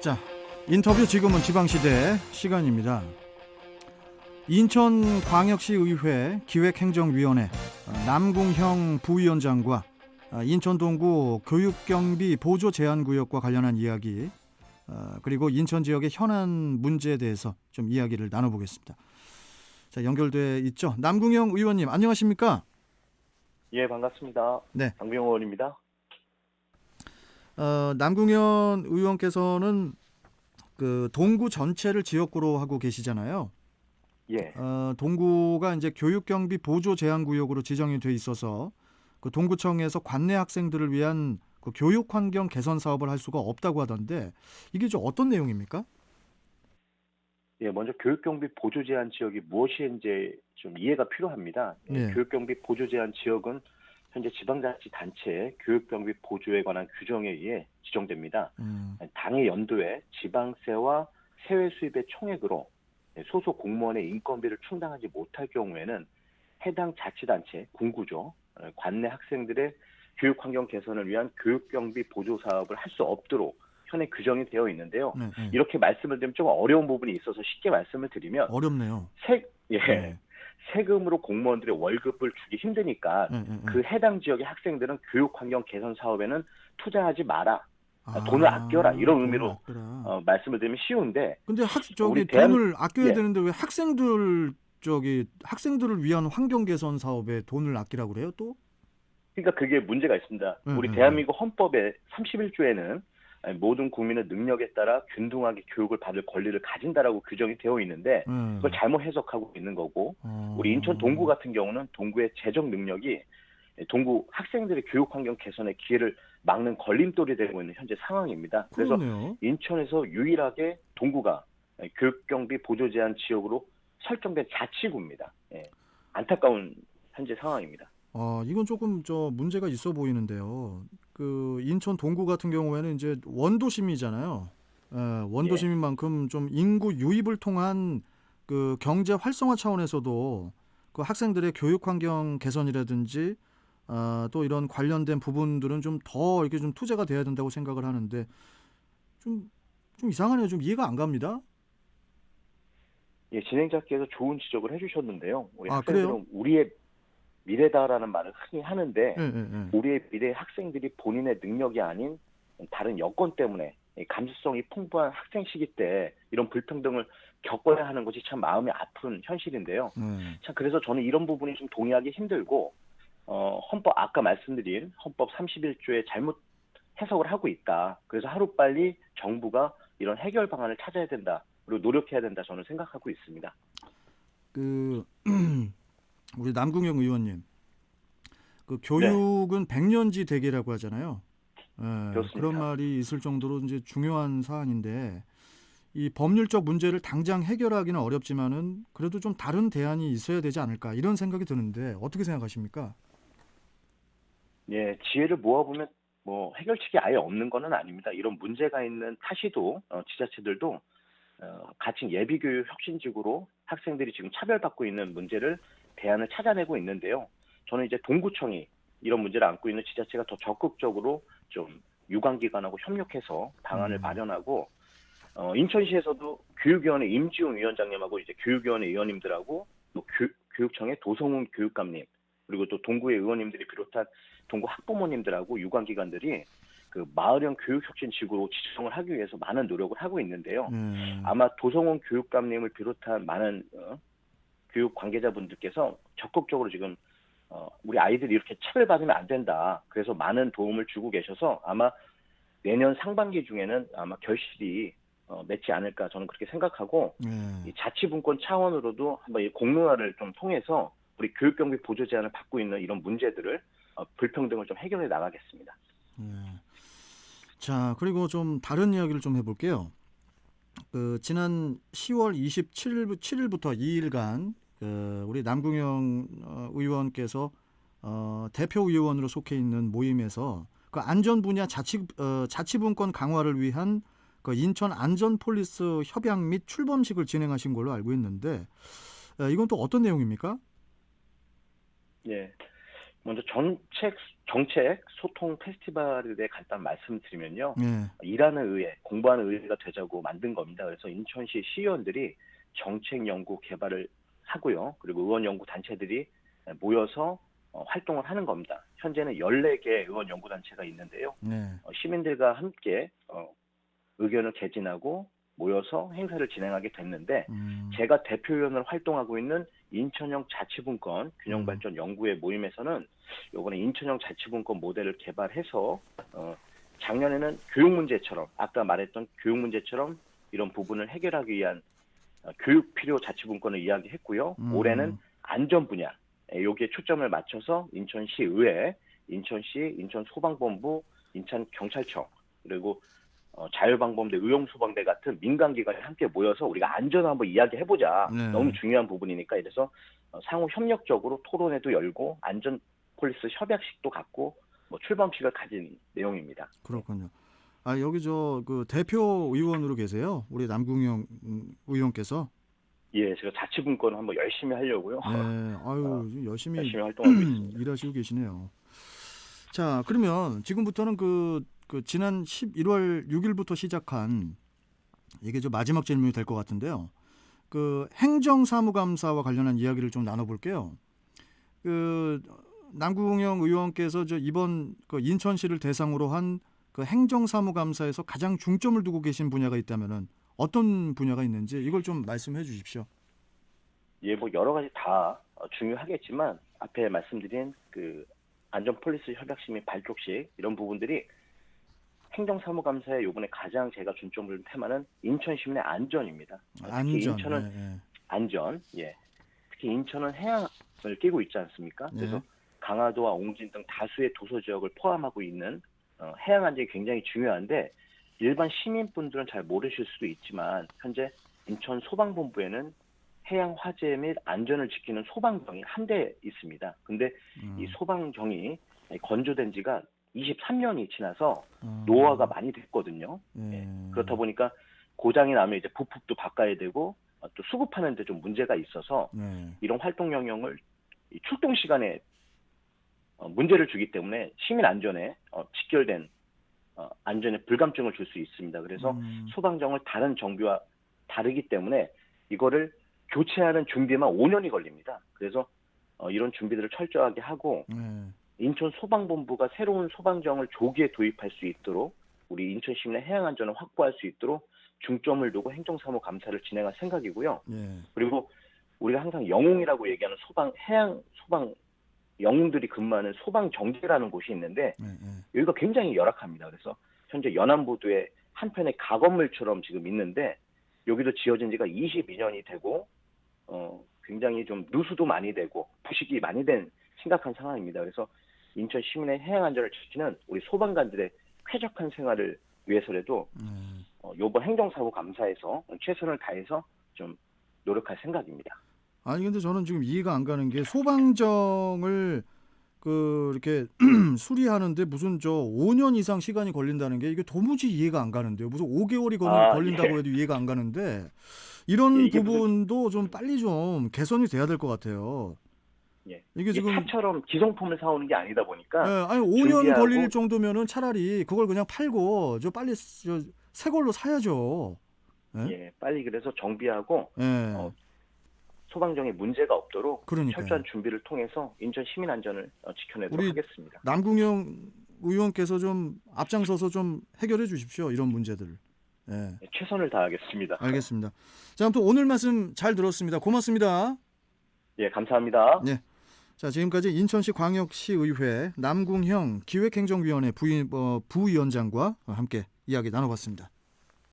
자, 인터뷰 지금은 지방시대 시간입니다. 인천광역시의회 기획행정위원회 남궁형 부위원장과 인천동구 교육경비 보조 제한구역과 관련한 이야기, 그리고 인천 지역의 현안 문제에 대해서 좀 이야기를 나눠보겠습니다. 자, 연결돼 있죠. 남궁형 의원님, 안녕하십니까? 예, 반갑습니다. 네. 남궁형 의원입니다. 남궁현 의원께서는 그 동구 전체를 지역구로 하고 계시잖아요. 예, 동구가 이제 교육경비 보조 제한구역으로 지정이 돼 있어서 그 동구청에서 관내 학생들을 위한 그 교육 환경 개선 사업을 할 수가 없다고 하던데, 이게 좀 어떤 내용입니까? 예, 먼저 교육경비 보조 제한 지역이 무엇인지 좀 이해가 필요합니다. 네. 교육경비 보조 제한 지역은 현재 지방자치단체의 교육경비 보조에 관한 규정에 의해 지정됩니다. 당의 연도에 지방세와 세외 수입의 총액으로 소속 공무원의 인건비를 충당하지 못할 경우에는 해당 자치단체, 군구죠, 관내 학생들의 교육 환경 개선을 위한 교육경비 보조 사업을 할 수 없도록 현행 규정이 되어 있는데요. 네. 이렇게 말씀을 드리면 좀 어려운 부분이 있어서 쉽게 말씀을 드리면 어렵네요. 예, 세금으로 공무원들의 월급을 주기 힘드니까 그 해당 지역의 학생들은 교육 환경 개선 사업에는 투자하지 마라. 돈을 아껴라. 이런 의미로 말씀을 드리면 쉬운데. 근데 우리 돈을 아껴야 예. 되는데 왜 학생들을 위한 환경 개선 사업에 돈을 아끼라고 그래요, 또? 그러니까 그게 문제가 있습니다. 우리 대한민국 헌법의 31조에는 모든 국민의 능력에 따라 균등하게 교육을 받을 권리를 가진다라고 규정이 되어 있는데 그걸 잘못 해석하고 있는 거고, 우리 인천 동구 같은 경우는 동구의 재정 능력이 동구 학생들의 교육 환경 개선의 기회를 막는 걸림돌이 되고 있는 현재 상황입니다. 그래서 그러네요. 인천에서 유일하게 동구가 교육경비 보조 제한 지역으로 설정된 자치구입니다. 예, 안타까운 현재 상황입니다. 이건 조금 문제가 있어 보이는데요. 그 인천 동구 같은 경우에는 이제 원도심이잖아요. 원도심인 만큼 좀 인구 유입을 통한 그 경제 활성화 차원에서도 그 학생들의 교육 환경 개선이라든지 또 이런 관련된 부분들은 좀 더 이렇게 좀 투자가 돼야 된다고 생각을 하는데, 좀 이상하네요. 좀 이해가 안 갑니다. 예, 진행자께서 좋은 지적을 해주셨는데요. 우리 그래요? 학생들은 우리의 미래다라는 말을 흔히 하는데 예. 우리의 미래 학생들이 본인의 능력이 아닌 다른 여건 때문에 감수성이 풍부한 학생 시기 때 이런 불평등을 겪어야 하는 것이 참 마음이 아픈 현실인데요. 참 그래서 저는 이런 부분이 좀 동의하기 힘들고, 헌법 아까 말씀드린 헌법 31조에 잘못 해석을 하고 있다. 그래서 하루빨리 정부가 이런 해결 방안을 찾아야 된다. 그리고 노력해야 된다. 저는 생각하고 있습니다. 우리 남궁영 의원님, 그 교육은 백년지 대계라고 하잖아요. 그렇습니다. 그런 말이 있을 정도로 이제 중요한 사안인데, 이 법률적 문제를 당장 해결하기는 어렵지만은 그래도 좀 다른 대안이 있어야 되지 않을까, 이런 생각이 드는데 어떻게 생각하십니까? 예, 지혜를 모아보면 뭐 해결책이 아예 없는 건 아닙니다. 이런 문제가 있는 타시도 지자체들도 같은 예비교육 혁신지구로 학생들이 지금 차별받고 있는 문제를 대안을 찾아내고 있는데요. 저는 이제 동구청이 이런 문제를 안고 있는 지자체가 더 적극적으로 좀 유관기관하고 협력해서 방안을 마련하고, 인천시에서도 교육위원회 임지웅 위원장님하고 이제 교육위원회 의원님들하고 또 교육청의 도성훈 교육감님, 그리고 또 동구의 의원님들이 비롯한 동구 학부모님들하고 유관기관들이 그 마을형 교육혁신지구로 지정을 하기 위해서 많은 노력을 하고 있는데요. 아마 도성훈 교육감님을 비롯한 많은 교육 관계자분들께서 적극적으로 지금 우리 아이들이 이렇게 차별받으면 안 된다. 그래서 많은 도움을 주고 계셔서 아마 내년 상반기 중에는 아마 결실이 맺지 않을까, 저는 그렇게 생각하고, 이 자치분권 차원으로도 한번 이 공론화를 좀 통해서 우리 교육경비 보조 제한을 받고 있는 이런 문제들을 불평등을 좀 해결해 나가겠습니다. 자, 그리고 좀 다른 이야기를 좀 해볼게요. 그 지난 10월 27일부터 2일간 우리 남궁영 의원께서 대표 의원으로 속해 있는 모임에서 그 안전 분야 자치분권 강화를 위한 그 인천 안전폴리스 협약 및 출범식을 진행하신 걸로 알고 있는데, 이건 또 어떤 내용입니까? 예, 먼저 정책 소통 페스티벌에 대해 간단 말씀드리면요. 예. 일하는 의회, 공부하는 의회가 되자고 만든 겁니다. 그래서 인천시 시의원들이 정책 연구 개발을 하고요. 그리고 의원 연구 단체들이 모여서 활동을 하는 겁니다. 현재는 14개 의원 연구 단체가 있는데요. 네. 시민들과 함께 의견을 개진하고 모여서 행사를 진행하게 됐는데 제가 대표위원으로 활동하고 있는 인천형 자치분권 균형발전 연구회 모임에서는 이번에 인천형 자치분권 모델을 개발해서 작년에는 교육 문제처럼 아까 말했던 교육 문제처럼 이런 부분을 해결하기 위한 교육 필요 자치분권을 이야기했고요. 올해는 안전 분야 여기에 초점을 맞춰서 인천시의회, 인천시, 인천소방본부, 인천경찰청 그리고 자율방범대, 의용소방대 같은 민간기관이 함께 모여서 우리가 안전을 한번 이야기해보자. 네. 너무 중요한 부분이니까 이래서 상호 협력적으로 토론회도 열고 안전 폴리스 협약식도 갖고 출범식을 가진 내용입니다. 그렇군요. 아 여기 그 대표 의원으로 계세요. 우리 남궁영 의원께서. 예, 제가 자치분권을 한번 열심히 하려고요. 네. 아유 열심히 활동하고 있습니다. 일하시고 계시네요. 자 그러면 지금부터는 그 지난 11월 6일부터 시작한 이게 좀 마지막 질문이 될 것 같은데요. 그 행정사무감사와 관련한 이야기를 좀 나눠볼게요. 그 남궁영 의원께서 이번 그 인천시를 대상으로 한 그 행정사무감사에서 가장 중점을 두고 계신 분야가 있다면은 어떤 분야가 있는지 이걸 좀 말씀해 주십시오. 예, 여러 가지 다 중요하겠지만 앞에 말씀드린 그 안전 폴리스 협약식 및 발족식 이런 부분들이 행정사무감사에 이번에 가장 제가 중점을 둔 테마는 인천 시민의 안전입니다. 특히 인천은 안전, 예. 특히 인천은 해양을 끼고 있지 않습니까? 그래서 강화도와 옹진 등 다수의 도서 지역을 포함하고 있는 해양 안전이 굉장히 중요한데 일반 시민분들은 잘 모르실 수도 있지만 현재 인천 소방본부에는 해양 화재 및 안전을 지키는 소방정이 한 대 있습니다. 근데 이 소방정이 건조된 지가 23년이 지나서 노화가 많이 됐거든요. 예. 그렇다 보니까 고장이 나면 이제 부품도 바꿔야 되고 또 수급하는 데 좀 문제가 있어서 이런 활동 영역을 출동 시간에 문제를 주기 때문에 시민 안전에 직결된 안전에 불감증을 줄 수 있습니다. 그래서 소방정을 다른 정비와 다르기 때문에 이거를 교체하는 준비만 5년이 걸립니다. 그래서 이런 준비들을 철저하게 하고 인천 소방본부가 새로운 소방정을 조기에 도입할 수 있도록 우리 인천 시민의 해양 안전을 확보할 수 있도록 중점을 두고 행정사무 감사를 진행할 생각이고요. 그리고 우리가 항상 영웅이라고 얘기하는 해양 소방 영웅들이 근무하는 소방정제라는 곳이 있는데 여기가 굉장히 열악합니다. 그래서 현재 연안부두의 한편의 가건물처럼 지금 있는데 여기도 지어진 지가 22년이 되고 굉장히 좀 누수도 많이 되고 부식이 많이 된 심각한 상황입니다. 그래서 인천 시민의 해양 안전을 지키는 우리 소방관들의 쾌적한 생활을 위해서라도 이번 행정사고 감사에서 최선을 다해서 좀 노력할 생각입니다. 아니 근데 저는 지금 이해가 안 가는 게 소방정을 이렇게 수리하는데 무슨 5년 이상 시간이 걸린다는 게 이게 도무지 이해가 안 가는데요. 무슨 5개월이 걸린다고 해도 이해가 안 가는데 이런 부분도 좀 빨리 좀 개선이 돼야 될 것 같아요. 예. 이게 지금 차처럼 기성품을 사오는 게 아니다 보니까 아니 5년 걸릴 정도면은 차라리 그걸 그냥 팔고 빨리 새 걸로 사야죠. 예, 빨리 그래서 정비하고 소방정에 문제가 없도록 철저한 준비를 통해서 인천 시민 안전을 지켜내도록 하겠습니다. 남궁영 의원께서 좀 앞장서서 좀 해결해 주십시오. 이런 문제들. 최선을 다하겠습니다. 알겠습니다. 자, 아무튼 오늘 말씀 잘 들었습니다. 고맙습니다. 예, 감사합니다. 네. 자, 지금까지 인천시 광역시의회 남궁형 기획행정위원회 부위원장과 함께 이야기 나눠봤습니다.